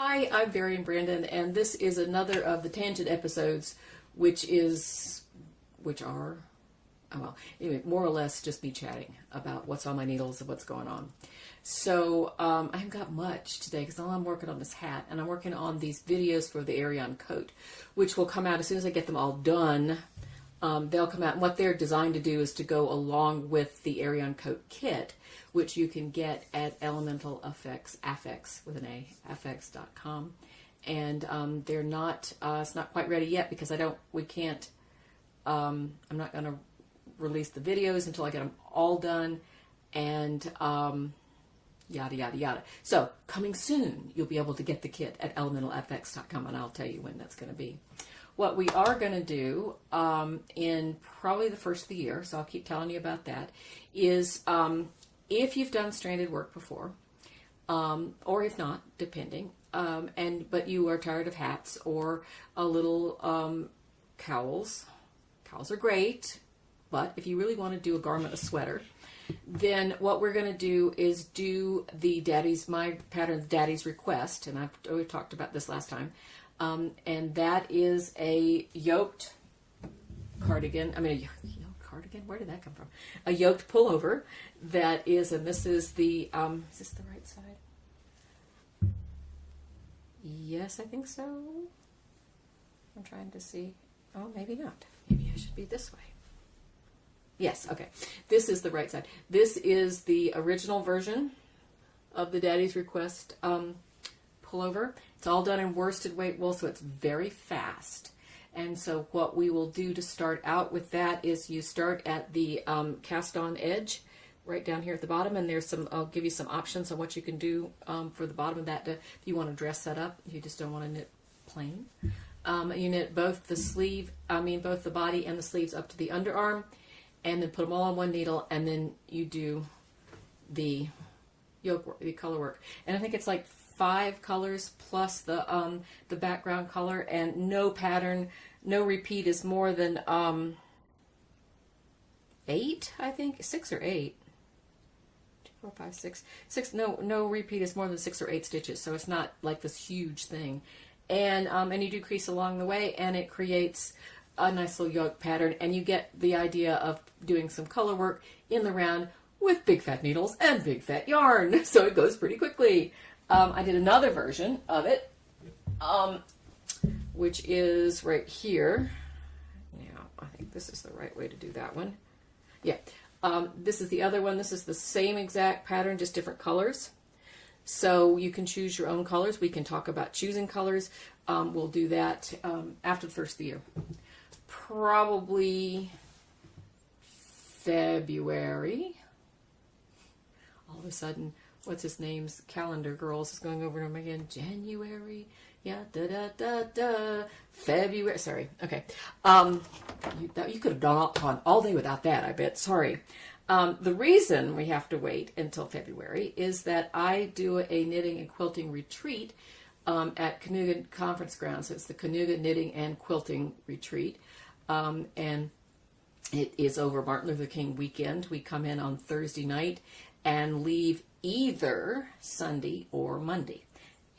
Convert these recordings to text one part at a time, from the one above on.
Hi, I'm Varian Brandon, and this is another of the tangent episodes, which are, anyway, more or less just me chatting about what's on my needles and what's going on. So I haven't got much today because I'm working on this hat, and I'm working on these videos for the Arion coat, which will come out as soon as I get them all done. They'll come out, and what they're designed to do is to go along with the Arion coat kit, which you can get at Elemental Affects, Affects with an A, affects.com. And they're not, it's not quite ready yet because I'm not going to release the videos until I get them all done, and yada, yada, yada. So coming soon, you'll be able to get the kit at elementalaffects.com, and I'll tell you when that's going to be. What we are going to do in probably the first of the year, so I'll keep telling you about that, is if you've done stranded work before, or if not, depending, but you are tired of hats or a little cowls. Cowls are great, but if you really want to do a garment, a sweater, then what we're going to do is do my pattern, Daddy's Request, and we've talked about this last time. And that is a yoked cardigan. Cardigan? Where did that come from? A yoked pullover that is, and this is the, is this the right side? Yes, I think so. I'm trying to see. Oh, maybe not. Maybe I should be this way. Yes, okay. This is the right side. This is the original version of the Daddy's Request pullover. It's all done in worsted weight wool, so it's very fast. And so what we will do to start out with that is you start at the cast on edge right down here at the bottom, and I'll give you some options on what you can do for the bottom of that if you want to dress that up, if you just don't want to knit plain. You knit both both the body and the sleeves up to the underarm, and then put them all on one needle, and then you do the yoke work, the color work. And I think it's like 5 colors plus the background color, and no pattern, no repeat is more than 8, I think, 6 or 8. 2, 4, 5, 6. 6. No repeat is more than 6 or 8 stitches, so it's not like this huge thing. And you do crease along the way, and it creates a nice little yoke pattern, and you get the idea of doing some color work in the round with big fat needles and big fat yarn, so it goes pretty quickly. I did another version of it, which is right here. Now, I think this is the right way to do that one. Yeah, this is the other one. This is the same exact pattern, just different colors. So you can choose your own colors. We can talk about choosing colors. We'll do that after the first of the year. Probably February. All of a sudden, what's his name's calendar girls is going over them again. January, yeah, February. Sorry, okay. You could have gone all day without that, I bet. Sorry. The reason we have to wait until February is that I do a knitting and quilting retreat at Canuga Conference Grounds. So it's the Canuga Knitting and Quilting Retreat, and it is over Martin Luther King weekend. We come in on Thursday night and leave either Sunday or Monday.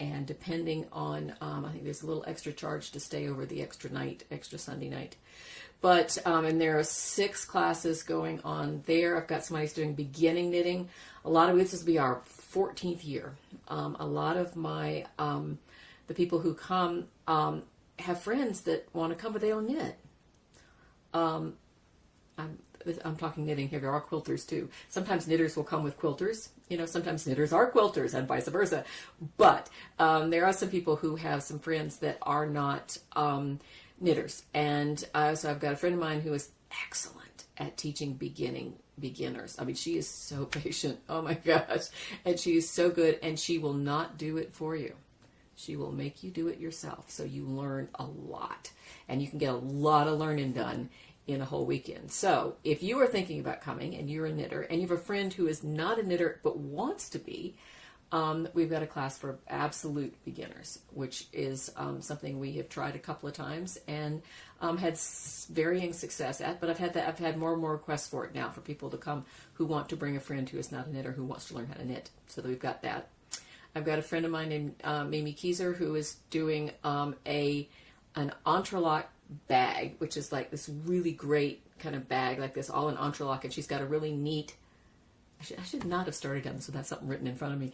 And depending on, I think there's a little extra charge to stay over the extra Sunday night. But, and there are 6 classes going on there. I've got somebody who's doing beginning knitting. A lot of this will be our 14th year. A lot of my, the people who come have friends that want to come, but they don't knit. I'm talking knitting here. There are quilters too. Sometimes knitters will come with quilters. Sometimes knitters are quilters and vice versa. But there are some people who have some friends that are not knitters. And so I've got a friend of mine who is excellent at teaching beginners. I mean, she is so patient. Oh my gosh. And she is so good, and she will not do it for you. She will make you do it yourself. So you learn a lot, and you can get a lot of learning done in a whole weekend. So if you are thinking about coming and you're a knitter and you have a friend who is not a knitter but wants to be, we've got a class for absolute beginners, which is something we have tried a couple of times and had varying success at, but I've had more and more requests for it now, for people to come who want to bring a friend who is not a knitter who wants to learn how to knit. So we've got that. I've got a friend of mine named Mimi Kieser who is doing an entrelac bag, which is like this really great kind of bag, like this, all in entrelac, and she's got a really neat. I should not have started on this without something written in front of me.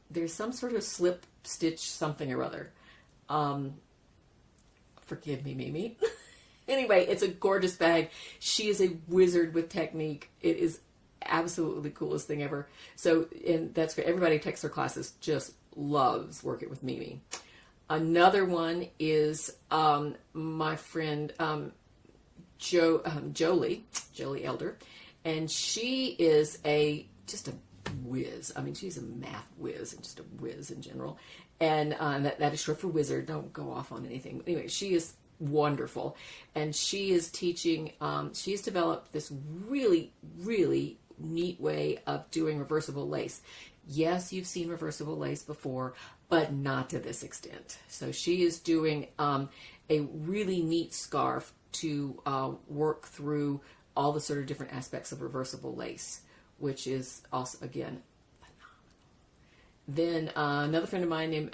There's some sort of slip stitch something or other. Forgive me, Mimi. Anyway, it's a gorgeous bag. She is a wizard with technique. It is absolutely the coolest thing ever. So, and that's great. Everybody who takes her classes just loves working with Mimi. Another one is my friend Jolie Elder, and she is just a whiz. I mean, she's a math whiz and just a whiz in general. And that is short for wizard. Don't go off on anything. Anyway, she is wonderful. And she is teaching, she's developed this really, really neat way of doing reversible lace. Yes, you've seen reversible lace before, but not to this extent. So she is doing a really neat scarf to work through all the sort of different aspects of reversible lace, which is also, again, phenomenal. Then another friend of mine named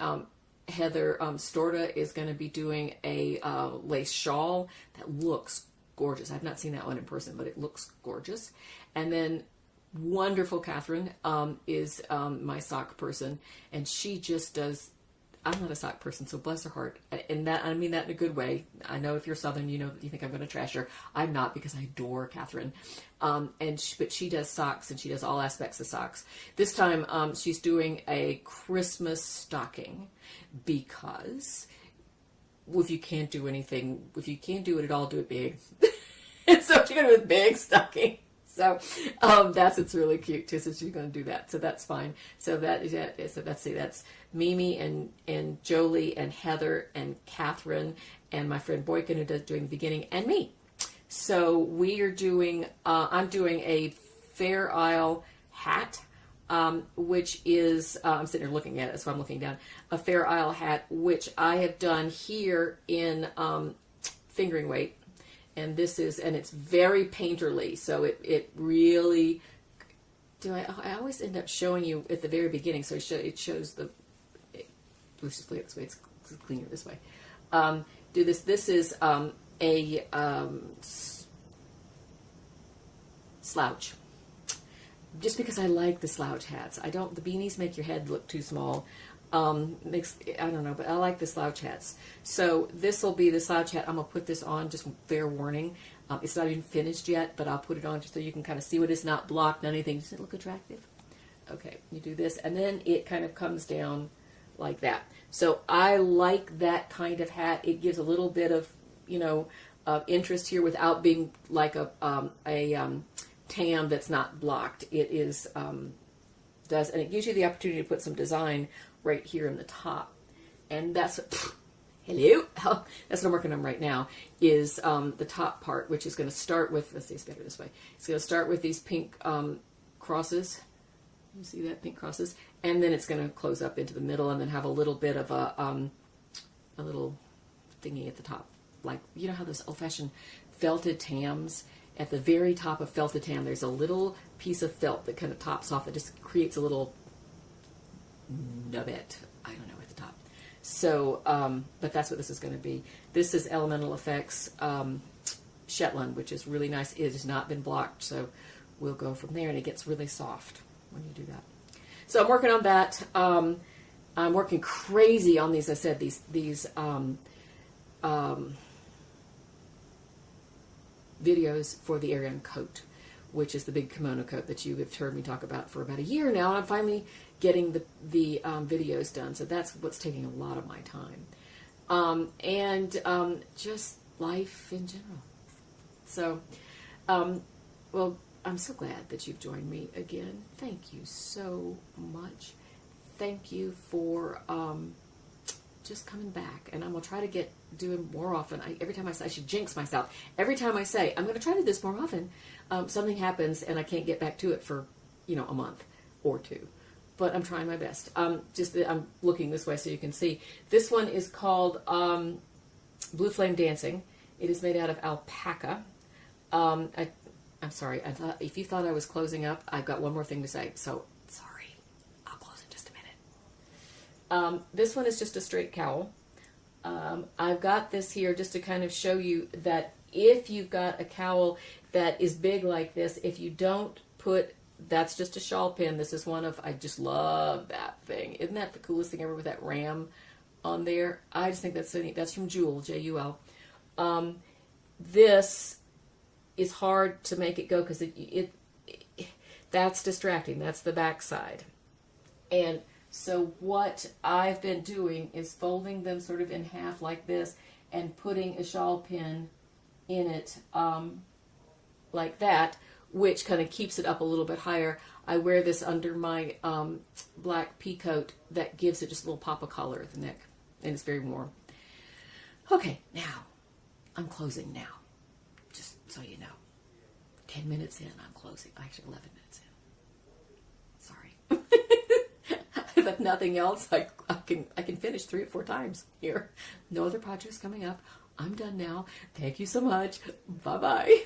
Heather Storta is going to be doing a lace shawl that looks gorgeous. I've not seen that one in person, but it looks gorgeous. And then wonderful Catherine is my sock person, and she just does. I'm not a sock person, so bless her heart. And that, I mean that in a good way. I know if you're Southern, you know, you think I'm going to trash her. I'm not, because I adore Catherine. But she does socks, and she does all aspects of socks. This time, she's doing a Christmas stocking, because if you can't do anything, if you can't do it at all, do it big. And so she's going to do a big stocking. So that's really cute too. So she's going to do that. So that's fine. So that's Mimi and Jolie and Heather and Catherine and my friend Boykin, who does doing the beginning, and me. So we are doing. I'm doing a Fair Isle hat, which is I'm sitting here looking at it, so I'm looking down. A Fair Isle hat, which I have done here in fingering weight. And this is, and it's very painterly, so it really, I always end up showing you at the very beginning, so it shows let's just lay it this way, it's cleaner this way. This is a slouch. Just because I like the slouch hats. The beanies make your head look too small. I don't know, but I like the slouch hats. So this will be the slouch hat. I'm going to put this on, just fair warning. It's not even finished yet, but I'll put it on just so you can kind of see what it's not blocked, not anything. Does it look attractive? Okay, you do this, and then it kind of comes down like that. So I like that kind of hat. It gives a little bit of, interest here without being like a tam that's not blocked. It is, and it gives you the opportunity to put some design right here in the top. And that's hello. That's what I'm working on right now, is the top part, which is going to start with, let's see, it's better this way. It's going to start with these pink crosses. You see that, pink crosses? And then it's going to close up into the middle, and then have a little bit of a little thingy at the top. Like, you know how those old-fashioned felted tams, at the very top of felted tam, there's a little piece of felt that kind of tops off. It just creates a little nubbet, I don't know, at the top. So, but that's what this is going to be. This is Elemental Effects Shetland, which is really nice. It has not been blocked, so we'll go from there, and it gets really soft when you do that. So I'm working on that. I'm working crazy on these. I said these videos for the Ariane coat, which is the big kimono coat that you have heard me talk about for about a year now, and I'm finally getting the videos done. So that's what's taking a lot of my time, and just life in general. So, well, I'm so glad that you've joined me again. Thank you so much. Thank you for just coming back, and I'm gonna try to get doing more often. Every time I say, I should jinx myself. Every time I say I'm gonna try to do this more often, something happens and I can't get back to it for a month or two. But I'm trying my best. I'm looking this way so you can see. This one is called Blue Flame Dancing. It is made out of alpaca. I'm sorry. If you thought I was closing up, I've got one more thing to say. So sorry. This one is just a straight cowl. I've got this here just to kind of show you that if you've got a cowl that is big like this, if you don't put, that's just a shawl pin. This is one of, I just love that thing. Isn't that the coolest thing ever with that ram on there? I just think that's so neat. That's from Jewel, J-U-L. This is hard to make it go because that's distracting. That's the back side. And so what I've been doing is folding them sort of in half like this and putting a shawl pin in it like that, which kind of keeps it up a little bit higher. I wear this under my black pea coat that gives it just a little pop of color at the neck, and it's very warm. Okay, now, I'm closing now, just so you know. 10 minutes in, I'm closing. Actually, 11 minutes in. Sorry. If nothing else, I can finish 3 or 4 times here. No other projects coming up. I'm done now. Thank you so much. Bye-bye.